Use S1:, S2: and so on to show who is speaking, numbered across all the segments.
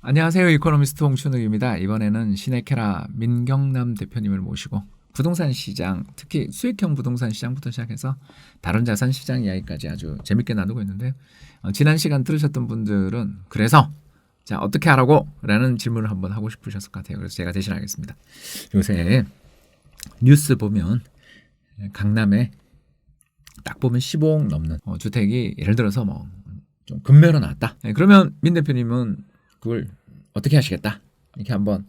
S1: 안녕하세요. 이코노미스트 홍춘욱입니다. 이번에는 시네케라 민경남 대표님을 모시고 부동산 시장, 특히 수익형 부동산 시장부터 시작해서 다른 자산 시장 이야기까지 아주 재밌게 나누고 있는데요. 지난 시간 들으셨던 분들은 그래서 자 어떻게 하라고? 라는 질문을 한번 하고 싶으셨을 것 같아요. 그래서 제가 대신하겠습니다. 요새 뉴스 보면 강남에 딱 보면 15억 넘는 주택이 예를 들어서 뭐 좀 급매로 나왔다. 그러면 민 대표님은 그걸 어떻게 하시겠다? 이렇게 한번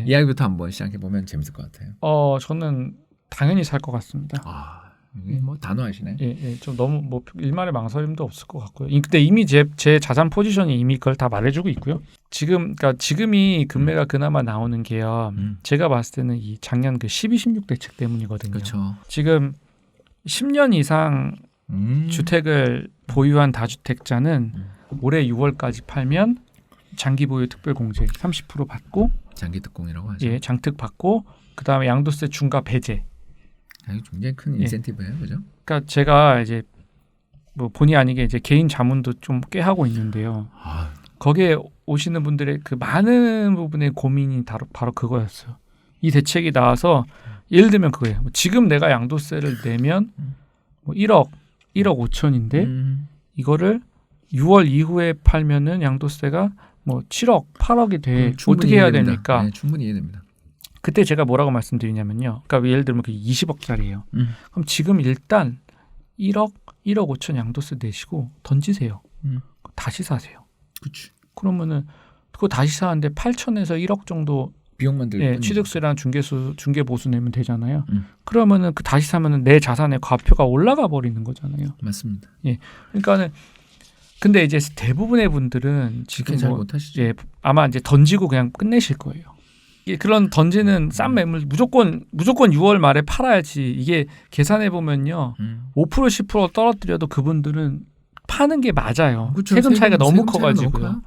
S1: 이야기부터 한번 시작해 보면 재밌을 것 같아요.
S2: 저는 당연히 살 것 같습니다.
S1: 이게 뭐 단호하시네.
S2: 좀 너무 뭐 일말의 망설임도 없을 것 같고요. 근데 이미 제 자산 포지션이 이미 그걸 다 말해주고 있고요. 그러니까 지금이 금매가 그나마 나오는 게요. 제가 봤을 때는 이 작년 그 12-16 대책 때문이거든요.
S1: 그렇죠.
S2: 지금 10년 이상 주택을 보유한 다주택자는 올해 6월까지 팔면 장기 보유 특별 공제 30% 받고
S1: 장기 특공이라고 하죠.
S2: 장특 받고 그다음에 양도세 중과 배제.
S1: 굉장히 큰 인센티브예요, 그죠?
S2: 그러니까 제가 이제 뭐 본의 아니게 이제 개인 자문도 좀 꽤 하고 있는데요. 거기에 오시는 분들의 그 많은 부분의 고민이 바로 그거였어요. 이 대책이 나와서 예를 들면 그거예요. 지금 내가 양도세를 내면 뭐 1억 5천인데 이거를 6월 이후에 팔면은 양도세가 뭐 7억, 8억이 돼. 어떻게 해야 됩니까?
S1: 네, 충분히 이해됩니다.
S2: 그때 제가 뭐라고 말씀드리냐면요. 그러니까 예를 들면 그 20억짜리예요. 그럼 지금 일단 1억 5천 양도세 내시고 던지세요. 다시 사세요.
S1: 그렇지.
S2: 그러면은 그거 다시 사는데 8천에서 1억 정도
S1: 비용만 들고
S2: 취득세랑 중개 보수 내면 되잖아요. 그러면은 그 다시 사면은 내 자산의 과표가 올라가 버리는 거잖아요.
S1: 맞습니다.
S2: 그러니까는 근데 이제 대부분의 분들은 지금
S1: 잘 못하시죠.
S2: 아마 이제 던지고 그냥 끝내실 거예요. 그런 던지는 싼 매물 무조건 6월 말에 팔아야지. 이게 계산해 보면요, 5% 10% 떨어뜨려도 그분들은 파는 게 맞아요.
S1: 그렇죠.
S2: 세금 차이가 너무 커가지고요.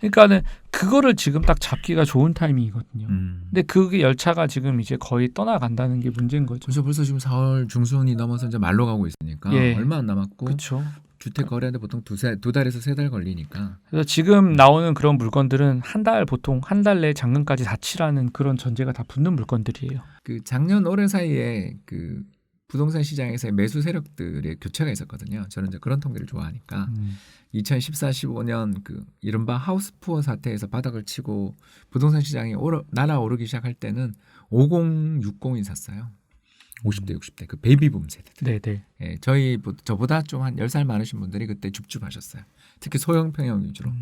S2: 그러니까는 그거를 지금 딱 잡기가 좋은 타이밍이거든요. 근데 그게 열차가 지금 이제 거의 떠나간다는 게 문제인 거죠.
S1: 그렇죠. 벌써 지금 4월 중순이 넘어서 이제 말로 가고 있으니까 얼마 안 남았고.
S2: 그렇죠.
S1: 주택 거래하는데 보통 두 달에서 세 달 걸리니까.
S2: 그래서 지금 나오는 그런 물건들은 보통 한 달 내에 잔금까지 다 치라는 그런 전제가 다 붙는 물건들이에요.
S1: 그 작년 올해 사이에 그 부동산 시장에서의 매수 세력들의 교체가 있었거든요. 저는 이제 그런 통계를 좋아하니까 2014-15년 그 이른바 하우스 푸어 사태에서 바닥을 치고 부동산 시장이 날아오르기 시작할 때는 50, 60이 샀어요. 50대, 60대 그 베이비붐 세대들.
S2: 네네.
S1: 저보다 좀 한 10살 많으신 분들이 그때 줍줍하셨어요. 특히 소형 평형 위주로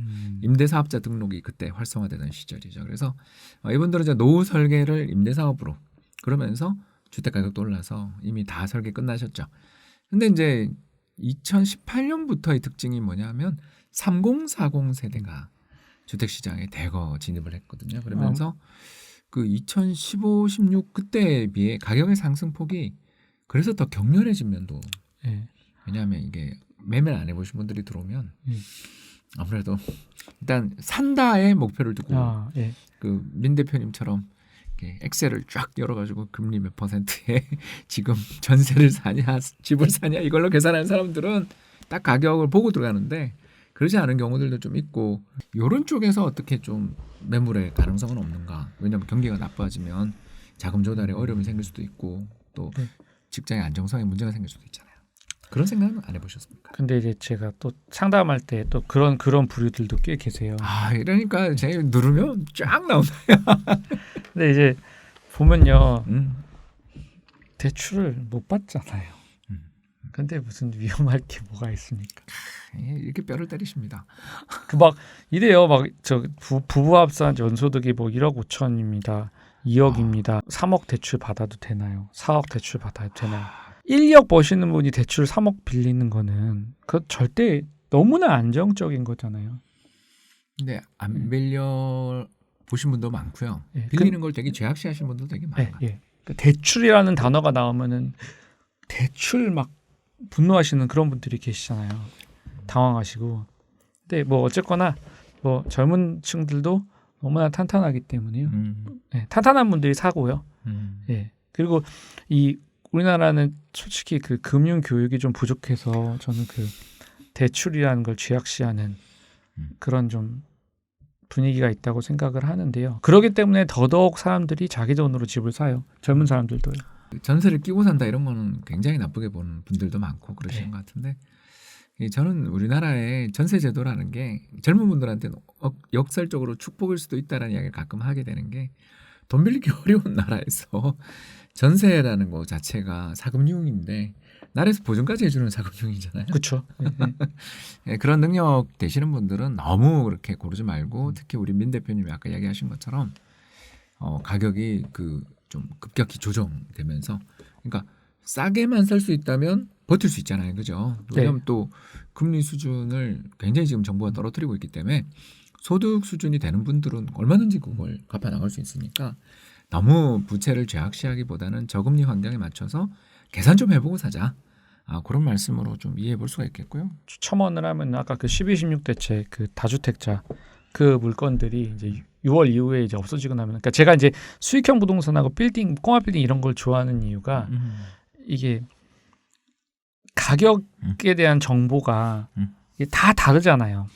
S1: 임대사업자 등록이 그때 활성화되던 시절이죠. 그래서 이분들은 이제 노후 설계를 임대사업으로 그러면서 주택 가격도 올라서 이미 다 설계 끝나셨죠. 근데 이제 2018년부터의 특징이 뭐냐면 3040 세대가 주택 시장에 대거 진입을 했거든요. 그러면서 그 2015, 16 그때에 비해 가격의 상승폭이 그래서 더 격렬해진 면도. 왜냐하면 이게 매매를 안 해보신 분들이 들어오면 아무래도 일단 산다의 목표를 두고 그 민 대표님처럼 엑셀을 쫙 열어가지고 금리 몇 %에 지금 전세를 사냐 집을 사냐 이걸로 계산하는 사람들은 딱 가격을 보고 들어가는데 그러지 않은 경우들도 좀 있고 이런 쪽에서 어떻게 좀 매물의 가능성은 없는가. 왜냐하면 경기가 나빠지면 자금 조달에 어려움이 생길 수도 있고 또 직장의 안정성에 문제가 생길 수도 있잖아요. 그런 생각은 안 해보셨습니까?
S2: 근데 이제 제가 또 상담할 때 또 그런 부류들도 꽤 계세요.
S1: 이러니까 제가 누르면 쫙 나온다.
S2: 근데 이제 보면요, 대출을 못 받잖아요. 근데 무슨 위험할 게 뭐가 있습니까?
S1: 이렇게 뼈를 때리십니다.
S2: 그 막 이래요. 막 저 부부 합산 연소득이 뭐 1억 5천입니다. 2억입니다. 3억 대출 받아도 되나요? 4억 대출 받아도 되나요? 1억 버시는 분이 대출 3억 빌리는 거는 그 절대 너무나 안정적인 거잖아요.
S1: 근데 안 빌려 보신 분도 많고요. 빌리는 걸 되게 죄악시하신 분도 되게 많아요.
S2: 그 대출이라는 단어가 나오면은 대출 막 분노하시는 그런 분들이 계시잖아요. 당황하시고. 근데 뭐 어쨌거나 뭐 젊은 층들도 너무나 탄탄하기 때문에요. 탄탄한 분들이 사고요. 그리고 이 우리나라는 솔직히 그 금융 교육이 좀 부족해서 저는 그 대출이라는 걸 죄악시하는 그런 좀 분위기가 있다고 생각을 하는데요. 그렇기 때문에 더더욱 사람들이 자기 돈으로 집을 사요. 젊은 사람들도요.
S1: 전세를 끼고 산다 이런 거는 굉장히 나쁘게 보는 분들도 많고 그러시는
S2: 네.
S1: 것 같은데 저는 우리나라의 전세 제도라는 게 젊은 분들한테는 역설적으로 축복일 수도 있다라는 이야기를 가끔 하게 되는 게 돈 빌리기 어려운 나라에서 전세라는 거 자체가 사금융인데 나라에서 보증까지 해주는 사금융이잖아요.
S2: 그렇죠.
S1: 네, 그런 능력 되시는 분들은 너무 그렇게 고르지 말고 특히 우리 민 대표님이 아까 이야기하신 것처럼 가격이 좀 급격히 조정되면서 그러니까 싸게만 살 수 있다면 버틸 수 있잖아요, 그죠? 왜냐하면 또 금리 수준을 굉장히 지금 정부가 떨어뜨리고 있기 때문에 소득 수준이 되는 분들은 얼마든지 그걸 갚아 나갈 수 있으니까 너무 부채를 죄악시하기보다는 저금리 환경에 맞춰서 계산 좀 해보고 사자. 그런 말씀으로 좀 이해해 볼 수가 있겠고요.
S2: 첨언을 하면 아까 그 12, 16 대책 그 다주택자 그 물건들이 이제 6월 이후에 이제 없어지고 나면 그러니까 제가 이제 수익형 부동산하고 빌딩, 꼬마 빌딩 이런 걸 좋아하는 이유가 이게 가격에 대한 정보가 이게 다 다르잖아요.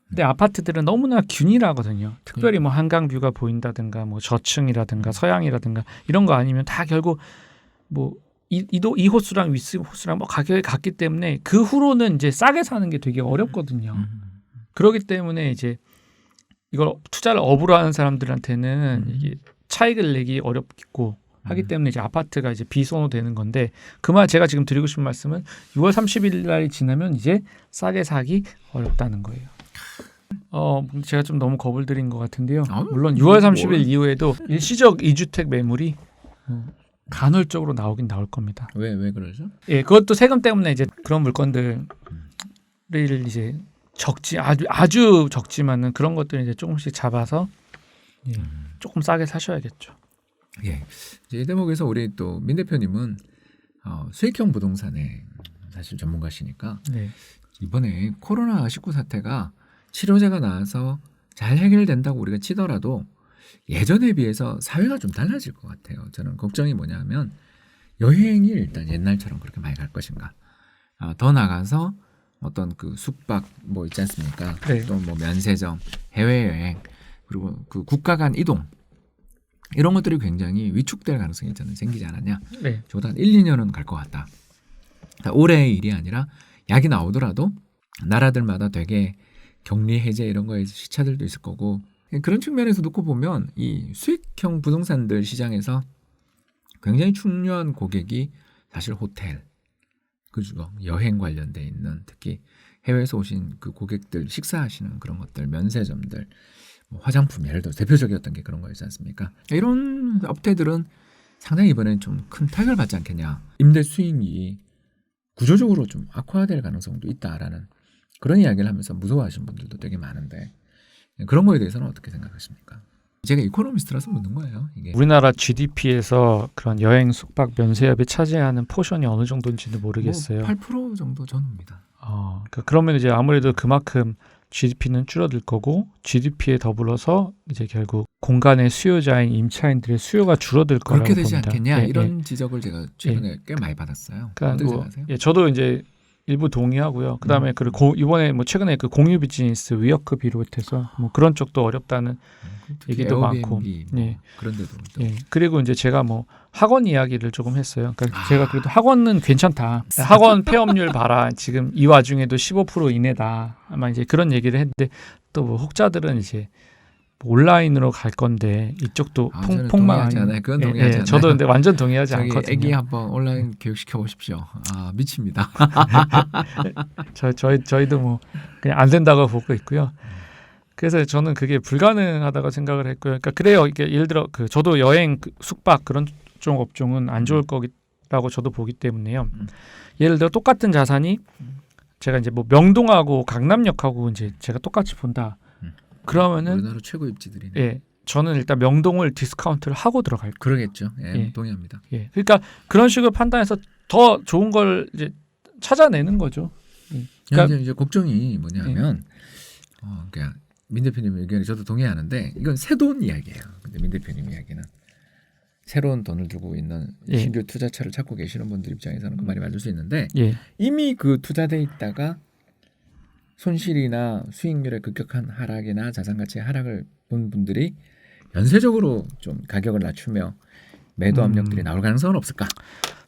S2: 근데 아파트들은 너무나 균일하거든요. 특별히 뭐 한강뷰가 보인다든가 뭐 저층이라든가 서양이라든가 이런 거 아니면 다 결국 뭐 이 호수랑 윗 호수랑 뭐 가격이 같기 때문에 그 후로는 이제 싸게 사는 게 되게 어렵거든요. 그렇기 때문에 이제 이걸 투자를 업으로 하는 사람들한테는 이게 차익을 내기 어렵고 하기 때문에 이제 아파트가 이제 비선호되는 건데 그 말 제가 지금 드리고 싶은 말씀은 6월 30일 날이 지나면 이제 싸게 사기 어렵다는 거예요. 제가 좀 너무 겁을 들인 것 같은데요. 물론 6월 30일 이후에도 일시적 2주택 매물이 간헐적으로 나오긴 나올 겁니다.
S1: 왜 그러죠?
S2: 예, 그것도 세금 때문에 이제 그런 물건들을 이제 아주 적지만은 그런 것들을 이제 조금씩 잡아서 조금 싸게 사셔야겠죠.
S1: 예, 이 대목에서 우리 또 민 대표님은 수익형 부동산의 사실 전문가시니까 이번에 코로나19 사태가 치료제가 나와서 잘 해결된다고 우리가 치더라도 예전에 비해서 사회가 좀 달라질 것 같아요. 저는 걱정이 뭐냐면 여행이 일단 옛날처럼 그렇게 많이 갈 것인가. 더 나가서 어떤 그 숙박 뭐 있지 않습니까? 또 뭐 면세점, 해외여행 그리고 그 국가 간 이동 이런 것들이 굉장히 위축될 가능성이 저는 생기지 않았냐. 적어도 한 1, 2년은 갈 것 같다. 올해의 일이 아니라 약이 나오더라도 나라들마다 되게 격리 해제 이런 거에 시차들도 있을 거고 그런 측면에서 놓고 보면 이 수익형 부동산들 시장에서 굉장히 중요한 고객이 사실 호텔, 그죠? 여행 관련돼 있는 특히 해외에서 오신 그 고객들 식사하시는 그런 것들, 면세점들, 뭐 화장품 예를 들어 대표적이었던 게 그런 거였지 않습니까? 이런 업체들은 상당히 이번엔 좀 큰 타격을 받지 않겠냐. 임대 수익이 구조적으로 좀 악화될 가능성도 있다라는 그런 이야기를 하면서 무서워하시는 분들도 되게 많은데 그런 거에 대해서는 어떻게 생각하십니까? 제가 이코노미스트라서 묻는 거예요. 이게.
S2: 우리나라 GDP에서 그런 여행, 숙박, 면세업이 차지하는 포션이 어느 정도인지는 모르겠어요.
S1: 뭐 8% 정도 전후입니다.
S2: 그러면 이제 아무래도 그만큼 GDP는 줄어들 거고 GDP에 더불어서 이제 결국 공간의 수요자인 임차인들의 수요가 줄어들 거라고
S1: 그렇게 되지
S2: 봅니다.
S1: 않겠냐 이런 지적을 제가 최근에 꽤 많이 받았어요.
S2: 그러니까
S1: 어떻게 생각하세요?
S2: 저도 이제 일부 동의하고요. 그다음에 그리고 이번에 뭐 최근에 그 공유 비즈니스 위워크 비롯해서 뭐 그런 쪽도 어렵다는 얘기도 많고,
S1: 뭐 그런 데도
S2: 그리고 이제 제가 뭐 학원 이야기를 조금 했어요. 그러니까 제가 그래도 학원은 괜찮다. 학원 폐업률 봐라. 지금 이 와중에도 15% 이내다. 아마 이제 그런 얘기를 했는데 또 뭐 혹자들은 이제 온라인으로 갈 건데 이쪽도
S1: 동의하지 않아요. 그건 동의하지 않아요.
S2: 저도 근데 완전 동의하지 않거든요.
S1: 애기 한번 온라인 교육 시켜 보십시오. 미칩니다.
S2: 저희도 뭐 그냥 안 된다고 보고 있고요. 그래서 저는 그게 불가능하다고 생각을 했고요. 그러니까 그래요. 이게 예를 들어 저도 여행, 숙박 그런 쪽 업종은 안 좋을 거라고 저도 보기 때문에요. 예를 들어 똑같은 자산이 제가 이제 뭐 명동하고 강남역하고 이제 제가 똑같이 본다. 그러면은
S1: 우리나라 최고 입지들이네.
S2: 저는 일단 명동을 디스카운트를 하고 들어갈 거예요.
S1: 그러겠죠. 동의합니다.
S2: 그러니까 그런 식으로 판단해서 더 좋은 걸 이제 찾아내는 거죠.
S1: 그러니까 이제 걱정이 뭐냐면, 그러니까 민 대표님 의견에 저도 동의하는데 이건 새돈 이야기예요. 근데 민 대표님 이야기는 새로운 돈을 두고 있는 신규 투자처를 찾고 계시는 분들 입장에서는 그 말이 맞을 수 있는데 이미 그 투자돼 있다가 손실이나 수익률의 급격한 하락이나 자산 가치의 하락을 본 분들이 연쇄적으로 좀 가격을 낮추며 매도 압력들이 나올 가능성은 없을까?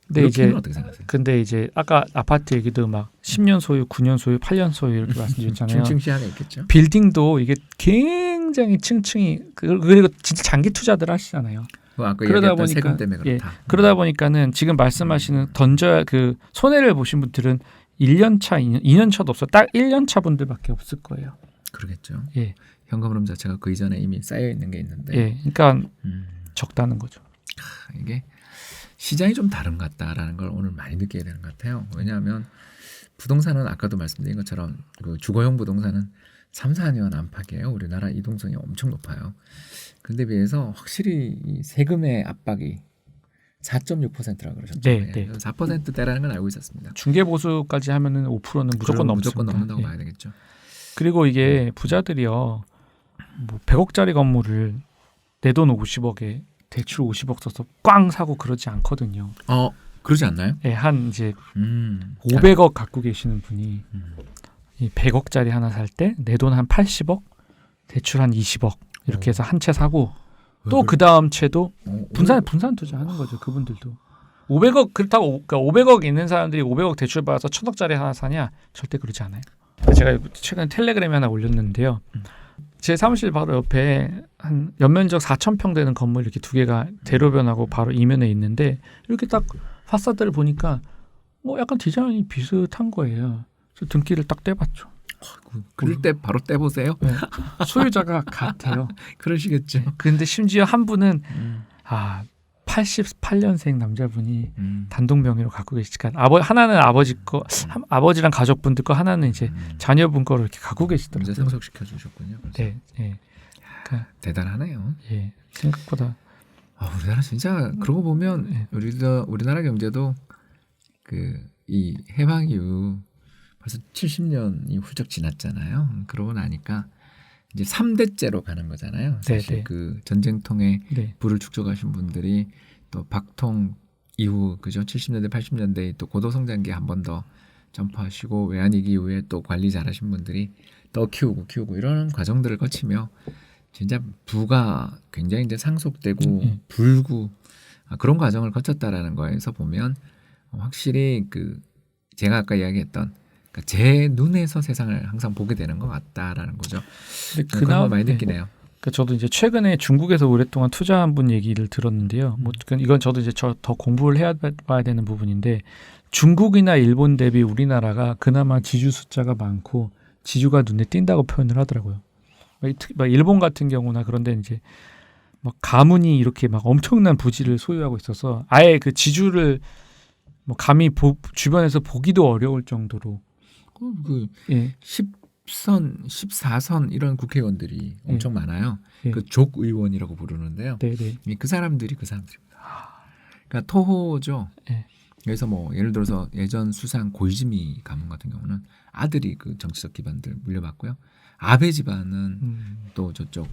S2: 근데 이제
S1: 어떻게 생각하세요?
S2: 근데 이제 아까 아파트 얘기도 막 10년 소유, 9년 소유, 8년 소유 이렇게 말씀드렸잖아요.
S1: 층층 시야가 있겠죠.
S2: 빌딩도 이게 굉장히 층층이 그리고 진짜 장기 투자들 하시잖아요.
S1: 아까
S2: 그러다
S1: 얘기했던
S2: 보니까
S1: 세금 때문에 그렇다.
S2: 그러다 보니까는 지금 말씀하시는 던져야 그 손해를 보신 분들은 1년 차, 2년 차도 없어. 딱 1년 차 분들밖에 없을 거예요.
S1: 그러겠죠.
S2: 예.
S1: 현금 흐름 자체가 그 이전에 이미 쌓여 있는 게 있는데.
S2: 예. 그러니까 적다는 거죠.
S1: 이게 시장이 좀 다른 것 같다라는 걸 오늘 많이 느끼게 되는 것 같아요. 왜냐하면 부동산은 아까도 말씀드린 것처럼 그 주거용 부동산은 3, 4년 안팎이에요. 우리나라 이동성이 엄청 높아요. 그런데 비해서 확실히 이 세금의 압박이 4.6%라고 그러셨죠.
S2: 네, 네.
S1: 4%대라는 걸 알고 있었습니다.
S2: 중개 보수까지 하면은 5%는 무조건 넘습니다.
S1: 무조건 넘는다고
S2: 예.
S1: 봐야 되겠죠.
S2: 그리고 이게 부자들이요, 뭐 100억짜리 건물을 내 돈 50억에 대출 50억 써서 꽝 사고 그러지 않거든요.
S1: 그러지 않나요?
S2: 예, 한 이제 500억 갖고 계시는 분이 이 100억짜리 하나 살 때 내 돈 한 80억, 대출 한 20억 이렇게 해서 한 채 사고 또 그 다음 채도 분산 투자하는 거죠. 그분들도 500억 그렇다고 그러니까 500억 있는 사람들이 500억 대출 받아서 1000억짜리 하나 사냐? 절대 그러지 않아요. 제가 최근에 텔레그램에 하나 올렸는데요. 제 사무실 바로 옆에 한 연면적 4,000평 되는 건물 이렇게 두 개가 대로변하고 바로 이면에 있는데 이렇게 딱 파사드를 보니까 약간 디자인이 비슷한 거예요. 그래서 등기를 딱 떼봤죠.
S1: 그럴 때 바로 떼보세요.
S2: 네. 소유자가 같아요.
S1: 그러시겠죠.
S2: 근데 심지어 한 분은 88년생 남자분이 단독 명의로 갖고 계시니까 하나는 아버지 거, 아버지랑 가족분들 거, 하나는 이제 자녀분 거로 이렇게 갖고 계시더라고요.
S1: 문제 상속시켜 주셨군요.
S2: 네, 네. 그러니까,
S1: 대단하네요.
S2: 예, 생각보다.
S1: 우리나라 진짜 그러고 보면
S2: 네.
S1: 우리나라 경제도 이 해방 이후 벌써 70년이 훌쩍 지났잖아요. 그러고 나니까 이제 3대째로 가는 거잖아요. 사실
S2: 네.
S1: 그 전쟁통에
S2: 네.
S1: 부를 축적하신 분들이 또 박통 이후 그죠? 70년대 80년대에 또 고도성장기 한 번 더 점프하시고 외환위기 이후에 또 관리 잘하신 분들이 더 키우고 이런 과정들을 거치며 진짜 부가 굉장히 이제 상속되고 불구 그런 과정을 거쳤다라는 거에서 보면 확실히 제가 아까 이야기했던 제 눈에서 세상을 항상 보게 되는 것 같다라는 거죠. 그나마 많이 느끼네요.
S2: 그러니까 저도 이제 최근에 중국에서 오랫동안 투자한 분 얘기를 들었는데요. 이건 저도 이제 더 공부를 해봐야 되는 부분인데 중국이나 일본 대비 우리나라가 그나마 지주 숫자가 많고 지주가 눈에 띈다고 표현을 하더라고요. 막 일본 같은 경우나 그런데 이제 막 가문이 이렇게 막 엄청난 부지를 소유하고 있어서 아예 그 지주를 감히 주변에서 보기도 어려울 정도로
S1: 10선, 14선 이런 국회의원들이 엄청 많아요. 그 족의원이라고 부르는데요. 그 사람들입니다. 그러니까 토호죠. 그래서 예를 들어서 예전 수상 고이즈미 가문 같은 경우는 아들이 그 정치적 기반들 물려받고요. 아베 집안은 또 저쪽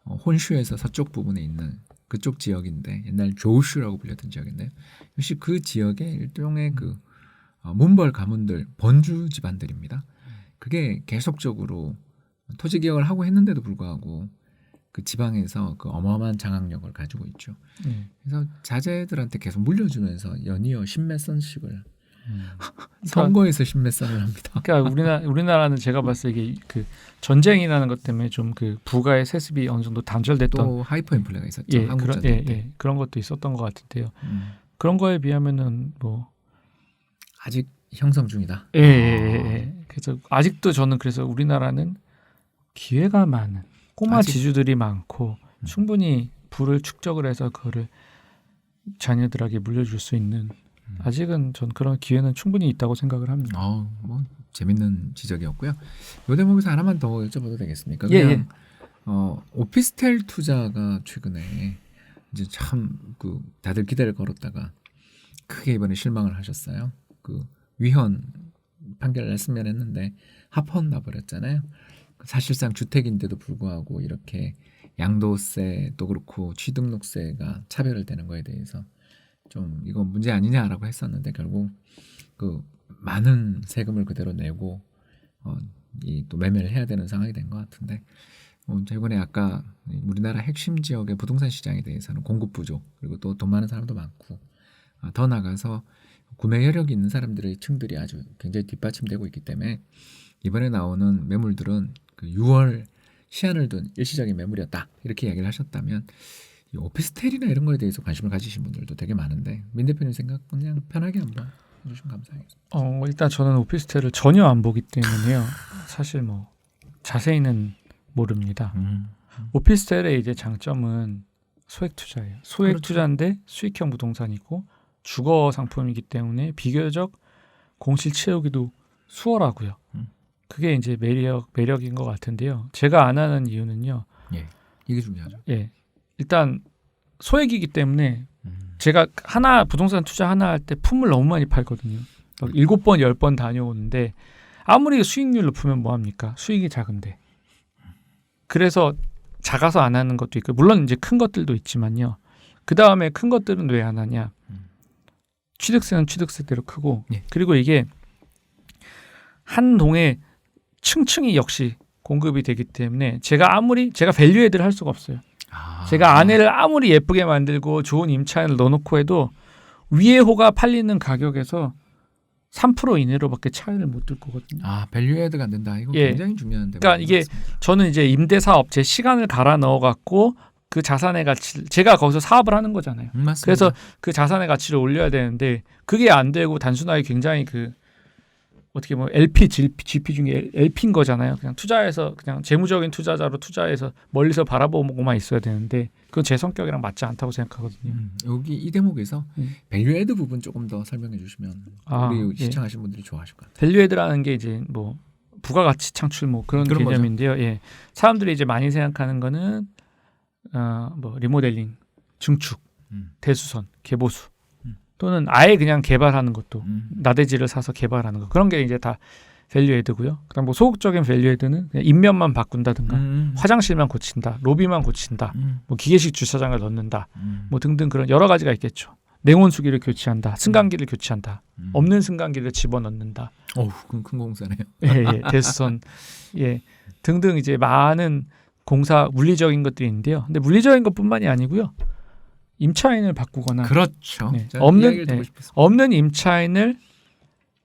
S1: 혼슈에서 서쪽 부분에 있는 그쪽 지역인데 옛날 조슈라고 불렸던 지역인데요. 역시 그 지역의 일종의 문벌 가문들 번주 집안들입니다. 그게 계속적으로 토지 개혁을 하고 했는데도 불구하고 그 지방에서 그 어마어마한 장악력을 가지고 있죠. 그래서 자제들한테 계속 물려주면서 연이어 십몇 선씩을 선거에서 십몇 선을 합니다.
S2: 그러니까 우리나라는 제가 봤을 때 이게 그 전쟁이라는 것 때문에 좀 그 부가의 세습이 어느 정도 단절됐던
S1: 또 하이퍼 인플레가 있었죠. 한국 전쟁 때.
S2: 그런 것도 있었던 것 같은데요. 그런 거에 비하면은
S1: 아직 형성 중이다.
S2: 그래서 아직도 저는 그래서 우리나라는 기회가 많은 꼬마 지주들이 많고 충분히 부를 축적을 해서 그거를 자녀들에게 물려줄 수 있는 아직은 전 그런 기회는 충분히 있다고 생각을 합니다.
S1: 재밌는 지적이었고요. 이 대목에서 하나만 더 여쭤봐도 되겠습니까? 그냥 오피스텔 투자가 최근에 이제 참 다들 기대를 걸었다가 크게 이번에 실망을 하셨어요. 위헌 판결을 냈으면 했는데 합헌 나버렸잖아요. 사실상 주택인데도 불구하고 이렇게 양도세도 그렇고 취등록세가 차별을 되는 거에 대해서 좀 이건 문제 아니냐라고 했었는데 결국 많은 세금을 그대로 내고 이 또 매매를 해야 되는 상황이 된 것 같은데 이번에 아까 우리나라 핵심 지역의 부동산 시장에 대해서는 공급 부족 그리고 또 돈 많은 사람도 많고 더 나가서 구매 여력이 있는 사람들의 층들이 아주 굉장히 뒷받침되고 있기 때문에 이번에 나오는 매물들은 그 6월 시한을 둔 일시적인 매물이었다 이렇게 이야기를 하셨다면 이 오피스텔이나 이런 거에 대해서 관심을 가지신 분들도 되게 많은데 민 대표님 생각 그냥 편하게 한번 해주시면 감사하겠습니다.
S2: 일단 저는 오피스텔을 전혀 안 보기 때문에요. 사실 뭐 자세히는 모릅니다. 오피스텔의 이제 장점은 소액 투자예요. 소액
S1: 그렇죠.
S2: 투자인데 수익형 부동산이고 주거 상품이기 때문에 비교적 공실 채우기도 수월하고요. 그게 이제 매력인 것 같은데요. 제가 안 하는 이유는요.
S1: 예, 이게 중요하죠.
S2: 예, 일단 소액이기 때문에 제가 부동산 투자 하나 할 때 품을 너무 많이 팔거든요. 7번, 10번 다녀오는데 아무리 수익률 높으면 뭐합니까? 수익이 작은데. 그래서 작아서 안 하는 것도 있고 물론 이제 큰 것들도 있지만요. 그 다음에 큰 것들은 왜 안 하냐? 취득세는 취득세대로 크고
S1: 예.
S2: 그리고 이게 한 동에 층층이 역시 공급이 되기 때문에 제가 밸류에이드를 할 수가 없어요. 제가 안에를 아무리 예쁘게 만들고 좋은 임차인을 넣어놓고 해도 위에 호가 팔리는 가격에서 3% 이내로밖에 차이를 못 들 거거든요.
S1: 밸류에드가 안 된다. 이거
S2: 예.
S1: 굉장히 중요한데.
S2: 그러니까 이게 저는 이제 임대사업 제 시간을 갈아 넣어갖고 그 자산의 가치를 제가 거기서 사업을 하는 거잖아요.
S1: 맞습니다.
S2: 그래서 그 자산의 가치를 올려야 되는데 그게 안 되고 단순하게 굉장히 어떻게 보면 LP, GP 중에 LP인 거잖아요. 그냥 투자해서 그냥 재무적인 투자자로 투자해서 멀리서 바라보고만 있어야 되는데 그건 제 성격이랑 맞지 않다고 생각하거든요.
S1: 여기 이 대목에서 밸류에드 부분 조금 더 설명해 주시면 우리 시청하시는 분들이 좋아하실 것 같아요.
S2: 밸류에드라는 게 이제 뭐 부가가치 창출 뭐 그런 개념인데요. 예. 사람들이 이제 많이 생각하는 거는 뭐 리모델링, 증축, 대수선, 개보수 또는 아예 그냥 개발하는 것도 나대지를 사서 개발하는 거 그런 게 이제 다 밸류에드고요. 그다음 뭐 소극적인 밸류에드는 그냥 인면만 바꾼다든가 화장실만 고친다, 로비만 고친다, 뭐 기계식 주차장을 넣는다, 뭐 등등 그런 여러 가지가 있겠죠. 냉온수기를 교체한다, 승강기를 교체한다, 없는 승강기를 집어넣는다.
S1: 그건 큰 공사네요.
S2: 예, 대수선, 등등 이제 많은 공사 물리적인 것들이 있는데요. 근데 물리적인 것뿐만이 아니고요. 임차인을 바꾸거나
S1: 그렇죠.
S2: 없는 임차인을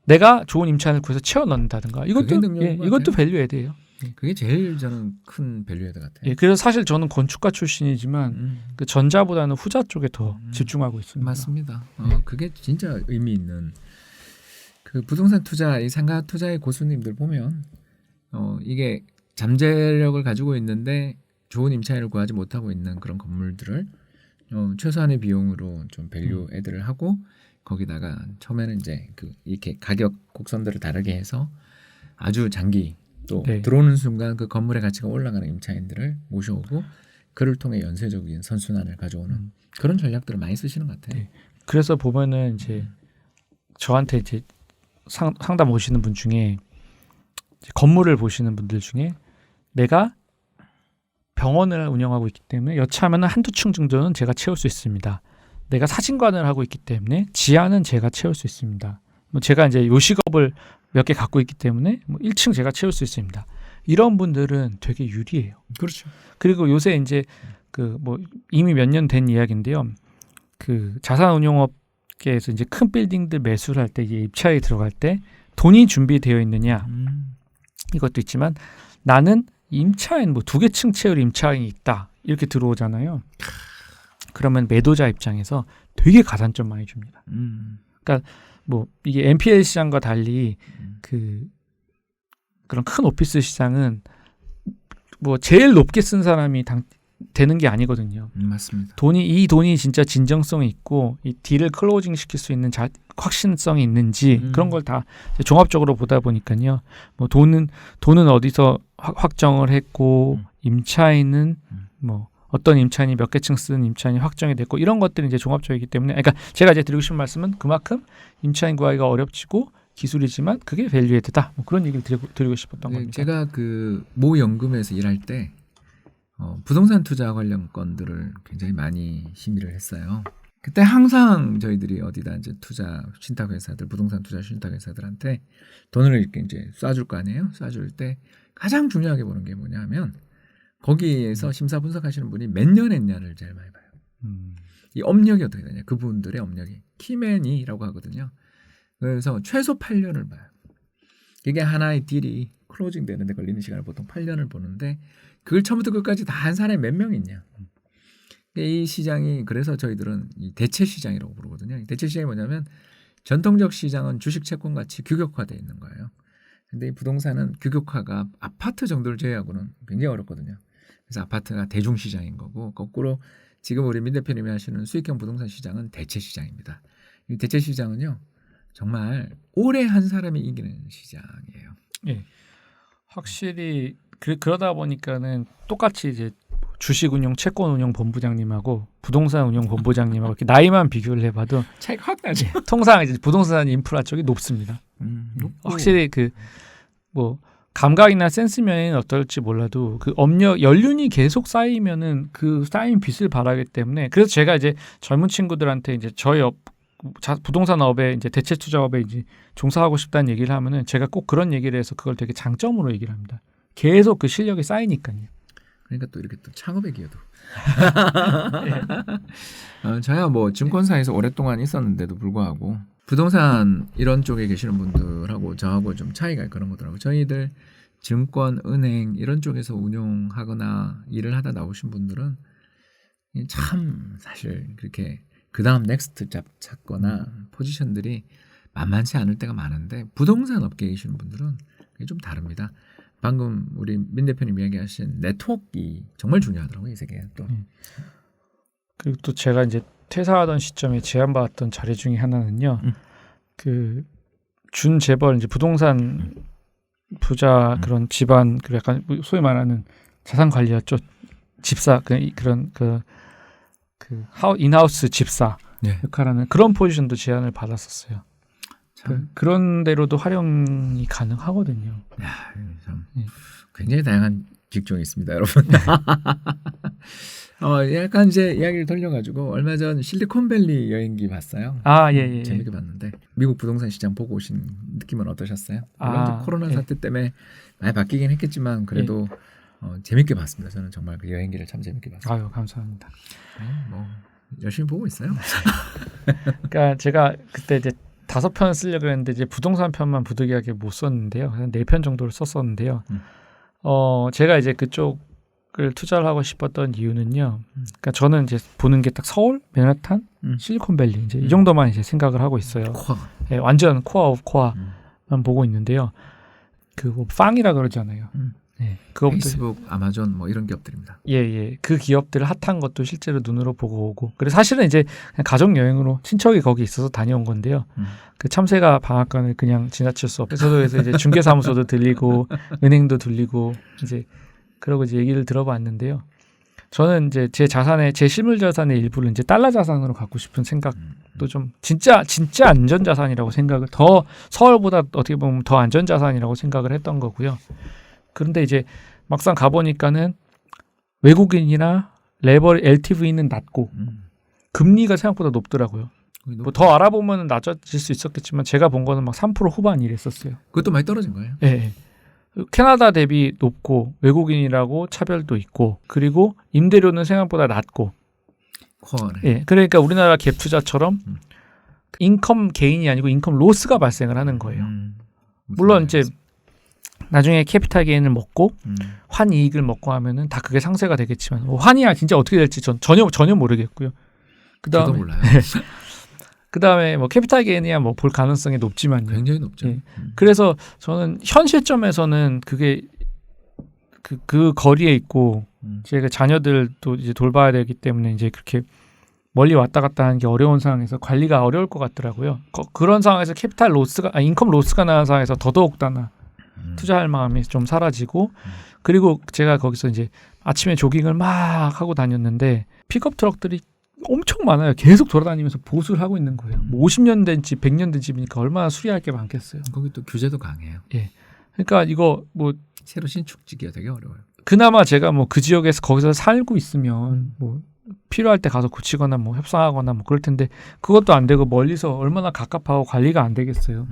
S2: 내가 좋은 임차인을 구해서 채워 넣는다든가 이것도 밸류에드예요.
S1: 그게 제일 저는 큰 밸류에드 같아요.
S2: 예, 그래서 사실 저는 건축가 출신이지만 그 전자보다는 후자 쪽에 더 집중하고 있습니다.
S1: 맞습니다. 그게 진짜 의미 있는 그 부동산 투자, 이 상가 투자의 고수님들 보면 이게 잠재력을 가지고 있는데 좋은 임차인을 구하지 못하고 있는 그런 건물들을 최소한의 비용으로 좀 밸류에드를 하고 거기다가 처음에는 이제 이렇게 가격 곡선들을 다르게 해서 아주 장기 또 들어오는 순간 그 건물의 가치가 올라가는 임차인들을 모셔오고 그를 통해 연쇄적인 선순환을 가져오는 그런 전략들을 많이 쓰시는 것 같아요.
S2: 그래서 보면은 이제 저한테 이제 상담 오시는 분 중에 건물을 보시는 분들 중에 내가 병원을 운영하고 있기 때문에 여차하면 한두 층 정도는 제가 채울 수 있습니다. 내가 사진관을 하고 있기 때문에 지하는 제가 채울 수 있습니다. 뭐 제가 이제 요식업을 몇 개 갖고 있기 때문에 뭐 1층 제가 채울 수 있습니다. 이런 분들은 되게 유리해요.
S1: 그렇죠.
S2: 그리고 요새 이제 뭐 이미 몇 년 된 이야기인데요. 그 자산운용업계에서 이제 큰 빌딩들 매수를 할 때 이제 입찰에 들어갈 때 돈이 준비되어 있느냐 이것도 있지만 나는 임차인 뭐 2개 층 채울 임차인이 있다 이렇게 들어오잖아요. 그러면 매도자 입장에서 되게 가산점 많이 줍니다. 그러니까 뭐 이게 NPL 시장과 달리 그런 큰 오피스 시장은 뭐 제일 높게 쓴 사람이 되는 게 아니거든요.
S1: 맞습니다.
S2: 이 돈이 진짜 진정성이 있고 이 딜을 클로징 시킬 수 있는 확신성이 있는지 그런 걸 다 종합적으로 보다 보니까요. 뭐 돈은 어디서 확정을 했고 임차인은 뭐 어떤 임차인이 몇 개 층 쓰는 임차인이 확정이 됐고 이런 것들이 이제 종합적이기 때문에 그러니까 제가 이제 드리고 싶은 말씀은 그만큼 임차인 구하기가 어렵지고 기술이지만 그게 밸류에드다. 뭐 그런 얘기를 드리고 싶었던 겁니다.
S1: 제가 모 연금에서 일할 때 부동산 투자 관련 건들을 굉장히 많이 심의를 했어요. 그때 항상 저희들이 어디다 이제 투자 신탁회사들, 부동산 투자 신탁회사들한테 돈을 이렇게 이제 쏴줄 거 아니에요? 쏴줄 때 가장 중요하게 보는 게 뭐냐면 거기에서 심사 분석하시는 분이 몇 년 했냐를 제일 많이 봐요. 이 업력이 어떻게 되냐? 그분들의 업력이 키맨이라고 하거든요. 그래서 최소 8년을 봐요. 이게 하나의 딜이 클로징 되는데 걸리는 시간을 보통 8년을 보는데 그걸 처음부터 끝까지 다 한 사람이 몇 명 있냐? 이 시장이 그래서 저희들은 이 대체 시장이라고 부르거든요. 이 대체 시장이 뭐냐면 전통적 시장은 주식 채권 같이 규격화되어 있는 거예요. 근데 이 부동산은 규격화가 아파트 정도를 제외하고는 굉장히 어렵거든요. 그래서 아파트가 대중 시장인 거고 거꾸로 지금 우리 민 대표님이 하시는 수익형 부동산 시장은 대체 시장입니다. 이 대체 시장은요. 정말 오래 한 사람이 이기는 시장이에요.
S2: 예. 확실히 그러다 보니까는 똑같이 이제 주식운용, 채권운용 본부장님하고 부동산 운용 본부장님하고 이렇게 나이만 비교를 해봐도
S1: 차이가 확 나죠.
S2: 통상 이제 부동산 인프라 쪽이 높습니다. 확실히 그 뭐 감각이나 센스 면에는 어떨지 몰라도 그 업력 연륜이 계속 쌓이면은 그 쌓인 빚을 바라기 때문에 그래서 제가 이제 젊은 친구들한테 이제 저희 부동산 업에 이제 대체 투자업에 이제 종사하고 싶다는 얘기를 하면은 제가 꼭 그런 얘기를 해서 그걸 되게 장점으로 얘기를 합니다. 계속 그 실력이 쌓이니까요.
S1: 그러니까 또 이렇게 또 창업의 기여도. 저야 뭐 증권사에서 오랫동안 있었는데도 불구하고 부동산 이런 쪽에 계시는 분들하고 저하고 좀 차이가 그런 거더라고요. 저희들 증권, 은행 이런 쪽에서 운용하거나 일을 하다 나오신 분들은 참 사실 그렇게 그 다음 넥스트 찾거나 포지션들이 만만치 않을 때가 많은데 부동산 업계에 계시는 분들은 그게 좀 다릅니다. 방금 우리 민 대표님 이야기하신 네트워크가 정말 중요하더라고요. 이 세계에 또.
S2: 그리고 또 제가 이제 퇴사하던 시점에 제안받았던 자리 중에 하나는요. 그 준 재벌 이제 부동산 부자 그런 집안 그 약간 소위 말하는 자산 관리였죠. 집사 그런 인하우스 집사
S1: 네.
S2: 역할하는 그런 포지션도 제안을 받았었어요. 그런 데로도 활용이 가능하거든요.
S1: 야, 참 굉장히 다양한 직종이 있습니다, 여러분. 약간 이제 이야기를 돌려가지고 얼마 전 실리콘밸리 여행기 봤어요.
S2: 예.
S1: 재밌게 봤는데 미국 부동산 시장 보고 오신 느낌은 어떠셨어요? 물론 코로나 사태 때문에 많이 바뀌긴 했겠지만 그래도 재밌게 봤습니다. 저는 정말 그 여행기를 참 재밌게 봤어요.
S2: 아유, 감사합니다.
S1: 뭐 열심히 보고 있어요.
S2: 그러니까 제가 그때 이제 5편 쓰려고 했는데 이제 부동산 편만 부득이하게 못 썼는데요. 한 4편 정도를 썼었는데요. 제가 이제 그쪽을 투자를 하고 싶었던 이유는요. 그러니까 저는 이제 보는 게 딱 서울, 맨하탄, 실리콘밸리 이제 이 정도만 이제 생각을 하고 있어요.
S1: 코어.
S2: 네, 완전 코어 오브 코어만 보고 있는데요. 그 뭐 빵이라 그러잖아요. 네, 그것부터
S1: 페이스북, 아마존 뭐 이런 기업들입니다.
S2: 예. 그 기업들 핫한 것도 실제로 눈으로 보고 오고. 그래서 사실은 이제 그냥 가족 여행으로 친척이 거기 있어서 다녀온 건데요. 그 참새가 방앗간을 그냥 지나칠 수 없어서 그래서 이제 중개사무소도 들리고 은행도 들리고 이제 그러고 이제 얘기를 들어봤는데요. 저는 이제 제 실물 자산의 일부를 이제 달러 자산으로 갖고 싶은 생각도 좀 진짜 안전 자산이라고 생각을 더 서울보다 어떻게 보면 더 안전 자산이라고 생각을 했던 거고요. 그런데 이제 막상 가보니까는 외국인이나 LTV는 낮고 금리가 생각보다 높더라고요. 뭐 더 알아보면 낮아질 수 있었겠지만 제가 본 거는 막 3% 후반 이랬었어요.
S1: 그것도 많이 떨어진 거예요?
S2: 네. 캐나다 대비 높고 외국인이라고 차별도 있고 그리고 임대료는 생각보다 낮고.
S1: 코어네.
S2: 예. 그러니까 우리나라 갭 투자처럼 인컴 게인이 아니고 인컴 로스가 발생을 하는 거예요. 물론 이제 나중에 캐피탈 게인을 먹고 환이익을 먹고 하면은 다 그게 상쇄가 되겠지만 환이야 진짜 어떻게 될지 전 전혀 모르겠고요.
S1: 저도 몰라요.
S2: 그다음에 뭐 캐피탈 게인이야 뭐 볼 가능성이 높지만요.
S1: 굉장히 높죠.
S2: 예. 그래서 저는 현 시점에서는 그게 그 거리에 있고 제가 자녀들도 이제 돌봐야 되기 때문에 이제 그렇게 멀리 왔다 갔다 하는 게 어려운 상황에서 관리가 어려울 것 같더라고요. 그런 상황에서 인컴 로스가 나는 상황에서 더더욱다나 투자할 마음이 좀 사라지고 그리고 제가 거기서 이제 아침에 조깅을 막 하고 다녔는데 픽업 트럭들이 엄청 많아요. 계속 돌아다니면서 보수를 하고 있는 거예요. 뭐 50년 된 집, 100년 된 집이니까 얼마나 수리할 게 많겠어요.
S1: 거기 또 규제도 강해요.
S2: 예. 그러니까 이거 뭐
S1: 새로 신축 짓기가 되게 어려워요.
S2: 그나마 제가 뭐 그 지역에서 거기서 살고 있으면 뭐 필요할 때 가서 고치거나 뭐 협상하거나 뭐 그럴 텐데 그것도 안 되고 멀리서 얼마나 갑갑하고 관리가 안 되겠어요.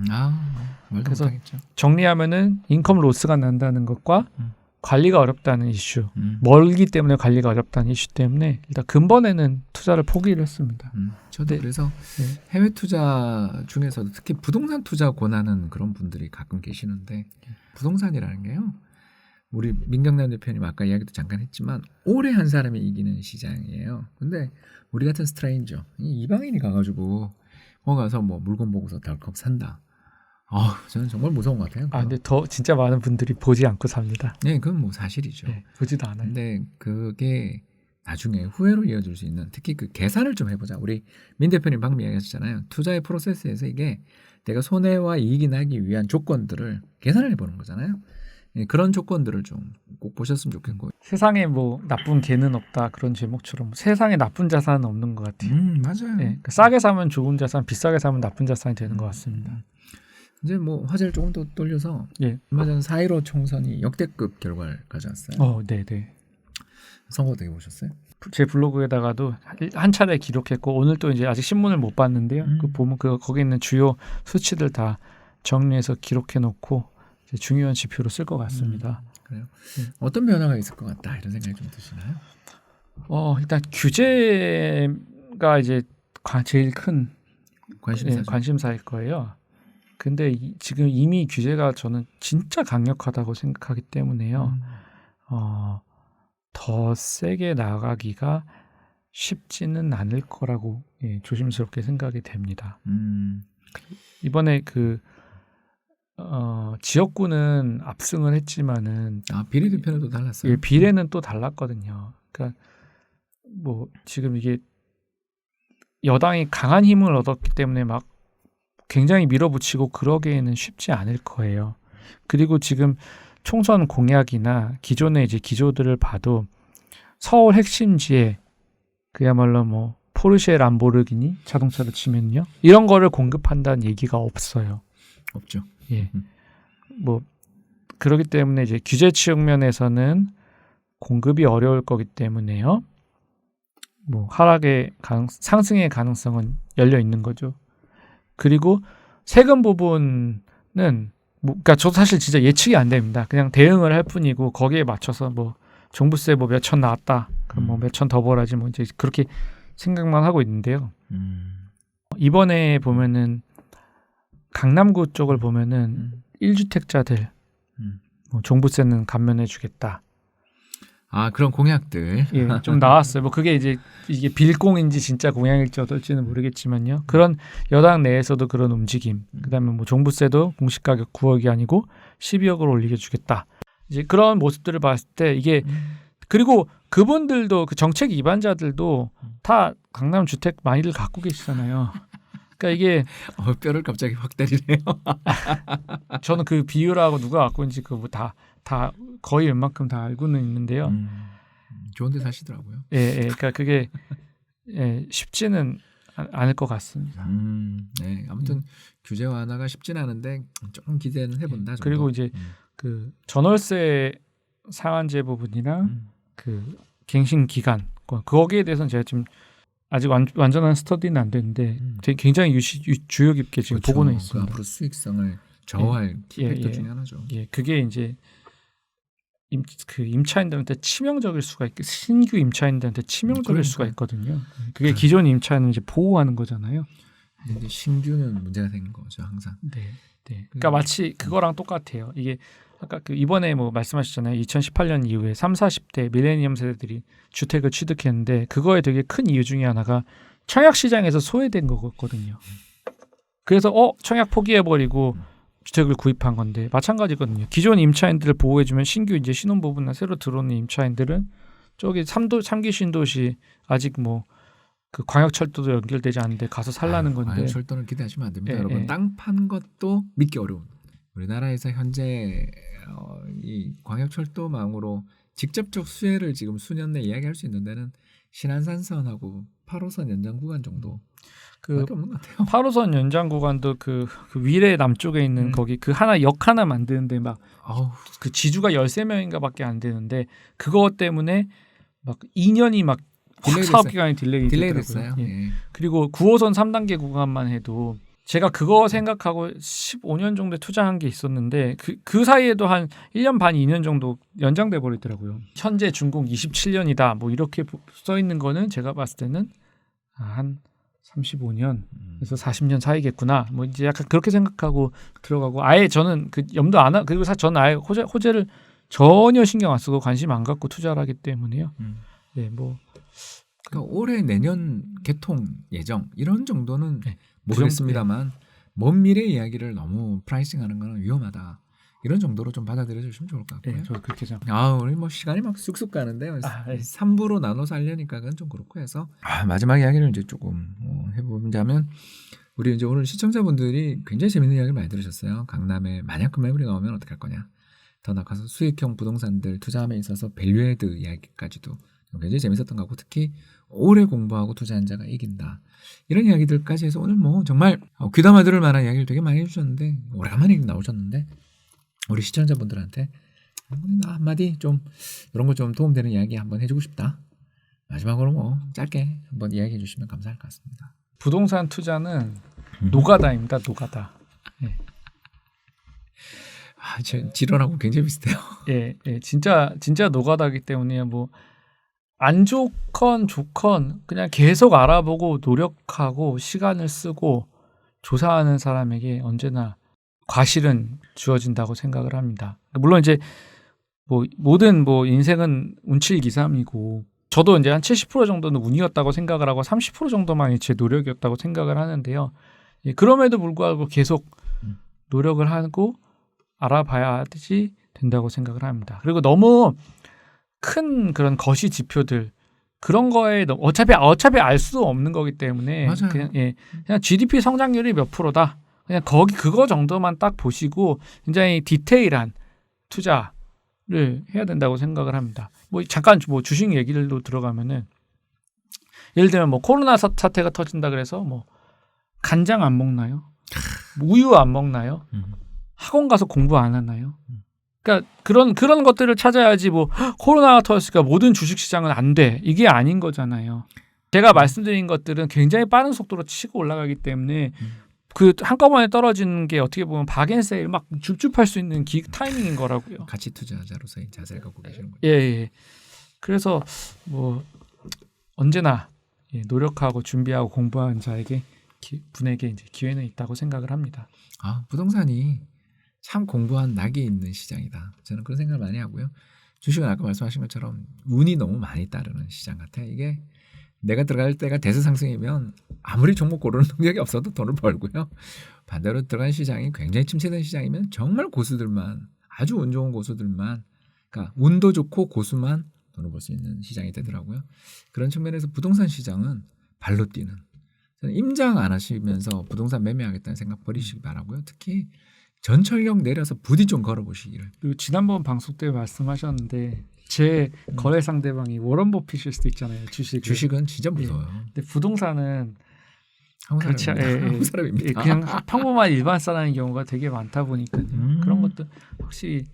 S1: 말도
S2: 그래서
S1: 못하겠죠.
S2: 정리하면은 인컴 로스가 난다는 것과 관리가 어렵다는 이슈, 멀기 때문에 관리가 어렵다는 이슈 때문에 일단 근본에는 투자를 포기를 했습니다.
S1: 저도
S2: 네.
S1: 그래서
S2: 네.
S1: 해외 투자 중에서도 특히 부동산 투자 권하는 그런 분들이 가끔 계시는데 부동산이라는 게요. 우리 민경남 대표님 아까 이야기도 잠깐 했지만 오래 한 사람이 이기는 시장이에요. 근데 우리 같은 스트레인저 이방인이 가가지고 거기 가서 뭐 물건 보고서 덜컥 산다. 저는 정말 무서운 것 같아요.
S2: 근데 더 진짜 많은 분들이 보지 않고 삽니다.
S1: 네, 그건 뭐 사실이죠.
S2: 네, 보지도 않아요.
S1: 근데 그게 나중에 후회로 이어질 수 있는 특히 그 계산을 좀 해보자. 우리 민 대표님 방금 이야기하셨잖아요. 투자의 프로세스에서 이게 내가 손해와 이익이 나기 위한 조건들을 계산을 해보는 거잖아요. 네, 그런 조건들을 좀 꼭 보셨으면 좋겠고.
S2: 세상에 뭐 나쁜 개는 없다 그런 제목처럼 세상에 나쁜 자산은 없는 것 같아요.
S1: 맞아요.
S2: 네, 싸게 사면 좋은 자산, 비싸게 사면 나쁜 자산이 되는 것 같습니다.
S1: 이제 뭐 화제를 조금 더 돌려서
S2: 예.
S1: 얼마 전 4.15 총선이 역대급 결과를 가져왔어요.
S2: 네.
S1: 선거 어떻게 보셨어요?
S2: 제 블로그에다가도 한 차례 기록했고 오늘 또 이제 아직 신문을 못 봤는데요. 그 보면 거기 있는 주요 수치들 다 정리해서 기록해 놓고 중요한 지표로 쓸 것 같습니다.
S1: 그래요. 어떤 변화가 있을 것 같다 이런 생각이 좀 드시나요?
S2: 일단 규제가 이제 제일 큰 관심사일 거예요. 근데 지금 이미 규제가 저는 진짜 강력하다고 생각하기 때문에요. 더 세게 나가기가 쉽지는 않을 거라고 조심스럽게 생각이 됩니다. 이번에 지역구는 압승을 했지만은
S1: 비례대표도 달랐어요.
S2: 예, 비례는 또 달랐거든요. 그러니까 뭐 지금 이게 여당이 강한 힘을 얻었기 때문에 막 굉장히 밀어붙이고 그러기에는 쉽지 않을 거예요. 그리고 지금 총선 공약이나 기존의 이제 기조들을 봐도 서울 핵심지에 그야말로 뭐 포르쉐 람보르기니 자동차로 치면요 이런 거를 공급한다는 얘기가 없어요.
S1: 없죠.
S2: 예. 뭐 그렇기 때문에 이제 규제 측면에서는 공급이 어려울 거기 때문에요. 뭐 상승의 가능성은 열려 있는 거죠. 그리고 세금 부분은 그러니까 저도 사실 진짜 예측이 안 됩니다. 그냥 대응을 할 뿐이고 거기에 맞춰서 뭐 종부세 뭐 몇천 나왔다. 그럼 뭐 몇천 더 벌어야지 뭐 이제 그렇게 생각만 하고 있는데요. 이번에 보면은 강남구 쪽을 보면은 1주택자들 뭐 종부세는 감면해 주겠다.
S1: 그런 공약들.
S2: 예, 좀 나왔어요. 뭐 그게 이제 이게 빌공인지 진짜 공약일지 어떨지는 모르겠지만요. 그런 여당 내에서도 그런 움직임. 그다음에 뭐 종부세도 공시가격 9억이 아니고 12억으로 올리게 주겠다. 이제 그런 모습들을 봤을 때 이게 그리고 그분들도 그 정책 위반자들도 다 강남 주택 많이들 갖고 계시잖아요. 그러니까 이게
S1: 뼈를 갑자기 확 때리네요.
S2: 저는 그 비율하고 누가 갖고 있는지 그거 다 거의 웬만큼 다 알고는 있는데요.
S1: 좋은데 사시더라고요.
S2: 예, 그러니까 그게 쉽지는 않을 것 같습니다.
S1: 네, 아무튼 규제 완화가 쉽진 않은데 조금 기대는 해본다. 정도.
S2: 그리고 이제 그 전월세 상한제 부분이랑 그 갱신 기간 거기에 대해서는 제가 지금 아직 완전한 스터디는 안 됐는데 굉장히 주요 깊게 지금
S1: 그렇죠.
S2: 보고는 있습니다.
S1: 앞으로 수익성을 저할 키팩터 중에 하나죠.
S2: 예, 그게 이제 임차인들한테 치명적일 수가 신규 임차인들한테 치명적일 수가 있거든요. 그게 기존 임차인을 이제 보호하는 거잖아요.
S1: 근데 신규는 문제가 되는 거죠, 항상.
S2: 네. 그러니까 마치 그거랑 똑같아요. 이게 아까 이번에 뭐 말씀하셨잖아요. 2018년 이후에 3, 40대 밀레니엄 세대들이 주택을 취득했는데 그거에 되게 큰 이유 중에 하나가 청약 시장에서 소외된 거거든요. 그래서 청약 포기해버리고 주택을 구입한 건데 마찬가지거든요. 기존 임차인들을 보호해주면 신규 이제 신혼부부나 새로 들어오는 임차인들은 저기 3기 신도시 아직 뭐 그 광역철도도 연결되지 않는데 가서 살라는 건데.
S1: 광역철도는 기대하시면 안 됩니다. 여러분 땅 판 것도 믿기 어려운. 우리나라에서 현재 이 광역철도망으로 직접적 수혜를 지금 수년 내에 이야기할 수 있는 데는 신안산선하고 8호선 연장 구간 정도.
S2: 그
S1: 없는 것 같아요.
S2: 8호선 연장 구간도 그 위례 남쪽에 있는 거기 그 역 하나 만드는데 막 그 지주가 13명인가밖에 안 되는데 그거 때문에 막 2년이 막 사업 기간이 딜레이
S1: 됐어요.
S2: 예.
S1: 예.
S2: 그리고 9호선 3단계 구간만 해도 제가 그거 생각하고 15년 정도 투자한 게 있었는데 그 사이에도 한 1년 반, 2년 정도 연장돼 버리더라고요. 현재 준공 27년이다. 뭐 이렇게 써 있는 거는 제가 봤을 때는 한 35년 그래서 40년 사이겠구나. 뭐 이제 약간 그렇게 생각하고 들어가고 아예 저는 그 염두 안 하. 그리고 저는 아예 호재를 전혀 신경 안 쓰고 관심 안 갖고 투자를 하기 때문에요. 네, 뭐
S1: 그러니까 올해 내년 개통 예정 이런 정도는
S2: 네,
S1: 모르겠습니다만 먼 미래 이야기를 너무 프라이싱하는 건 위험하다. 이런 정도로 좀 받아들여 주시면 좋을 것 같고요.
S2: 네, 저 그렇게 생각.
S1: 아, 우리 뭐 시간이 막 쑥쑥 가는데요.
S2: 네.
S1: 3부로 나눠서 하려니까 그건 좀 그렇고 해서 마지막 이야기를 이제 조금 해보자면 우리 이제 오늘 시청자분들이 굉장히 재밌는 이야기를 많이 들으셨어요. 강남에 만약 그 매물이 나오면 어떻게 할 거냐. 더 나가서 수익형 부동산들 투자함에 있어서 밸류에드 이야기까지도 굉장히 재밌었던 것 같고 특히 오래 공부하고 투자한 자가 이긴다. 이런 이야기들까지 해서 오늘 뭐 정말 귀담아 들을 만한 이야기를 되게 많이 해주셨는데 오래간만에 나오셨는데 우리 시청자분들한테 한마디 좀 이런 거 좀 도움되는 이야기 한번 해주고 싶다. 마지막으로 뭐 짧게 한번 이야기해 주시면 감사할 것 같습니다.
S2: 부동산 투자는 노가다입니다. 노가다. 네.
S1: 제 지론하고 굉장히 비슷해요.
S2: 예, 진짜 노가다기 때문에 뭐 안 좋건 좋건 그냥 계속 알아보고 노력하고 시간을 쓰고 조사하는 사람에게 언제나 과실은 주어진다고 생각을 합니다. 물론 이제 뭐 모든 뭐 인생은 운칠기삼이고 저도 이제 한 70% 정도는 운이었다고 생각을 하고 30% 정도만 제 노력이었다고 생각을 하는데요. 예, 그럼에도 불구하고 계속 노력을 하고 알아봐야지 된다고 생각을 합니다. 그리고 너무 큰 그런 거시 지표들 그런 거에 어차피 알 수 없는 거기 때문에
S1: 맞아요.
S2: 그냥 GDP 성장률이 몇 프로다. 그냥 그거 정도만 딱 보시고 굉장히 디테일한 투자를 해야 된다고 생각을 합니다. 뭐 잠깐 뭐 주식 얘기들로 들어가면은 예를 들면 뭐 코로나 사태가 터진다 그래서 뭐 간장 안 먹나요? 우유 안 먹나요? 학원 가서 공부 안 하나요? 그러니까 그런 것들을 찾아야지 뭐 코로나가 터졌으니까 모든 주식 시장은 안 돼. 이게 아닌 거잖아요. 제가 말씀드린 것들은 굉장히 빠른 속도로 치고 올라가기 때문에 그 한꺼번에 떨어지는 게 어떻게 보면 박앤세일 막 줍줍할 수 있는 타이밍인 거라고요.
S1: 가치 투자자로서의 자세를 갖고 계시는 거예요.
S2: 예. 그래서 뭐 언제나 노력하고 준비하고 공부하는 자에게 분에게 이제 기회는 있다고 생각을 합니다.
S1: 부동산이 참 공부한 낙이 있는 시장이다. 저는 그런 생각을 많이 하고요. 주식은 아까 말씀하신 것처럼 운이 너무 많이 따르는 시장 같아요. 이게 내가 들어갈 때가 대세상승이면 아무리 종목 고르는 능력이 없어도 돈을 벌고요. 반대로 들어간 시장이 굉장히 침체된 시장이면 정말 고수들만 아주 운 좋은 고수들만 그러니까 운도 좋고 고수만 돈을 벌 수 있는 시장이 되더라고요. 그런 측면에서 부동산 시장은 발로 뛰는 저는 임장 안 하시면서 부동산 매매하겠다는 생각 버리시기 바라고요. 특히 전철역 내려서 부디 좀 걸어보시기를.
S2: 그리고 지난번 방송 때 말씀하셨는데 제 거래 상대방이 워런 버핏일 수도 있잖아요.
S1: 주식은 진짜 무서워요.
S2: 근데 부동산은
S1: 한국 사람입니다.
S2: 그냥 평범한 일반 사람의 경우가 되게 많다 보니까요. 그런 것도 확실히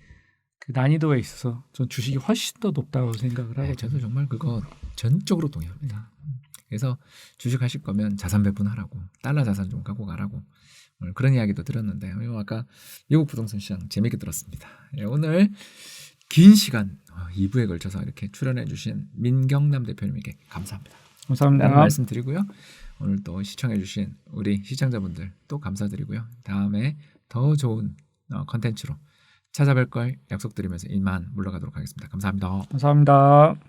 S2: 그 난이도에 있어서 전 주식이 훨씬 더 높다고 생각을 하고
S1: 저도 정말 그거 전적으로 동의합니다. 그래서 주식 하실 거면 자산 배분하라고 달러 자산 좀 갖고 가라고 오늘 그런 이야기도 들었는데 아까 미국 부동산 시장 재미있게 들었습니다. 오늘 긴 시간 2부에 걸쳐서 이렇게 출연해 주신 민경남 대표님에게 감사합니다.
S2: 감사합니다.
S1: 말씀드리고요. 오늘 또 시청해 주신 우리 시청자분들 또 감사드리고요. 다음에 더 좋은 컨텐츠로 찾아뵐 걸 약속드리면서 이만 물러가도록 하겠습니다. 감사합니다.
S2: 감사합니다.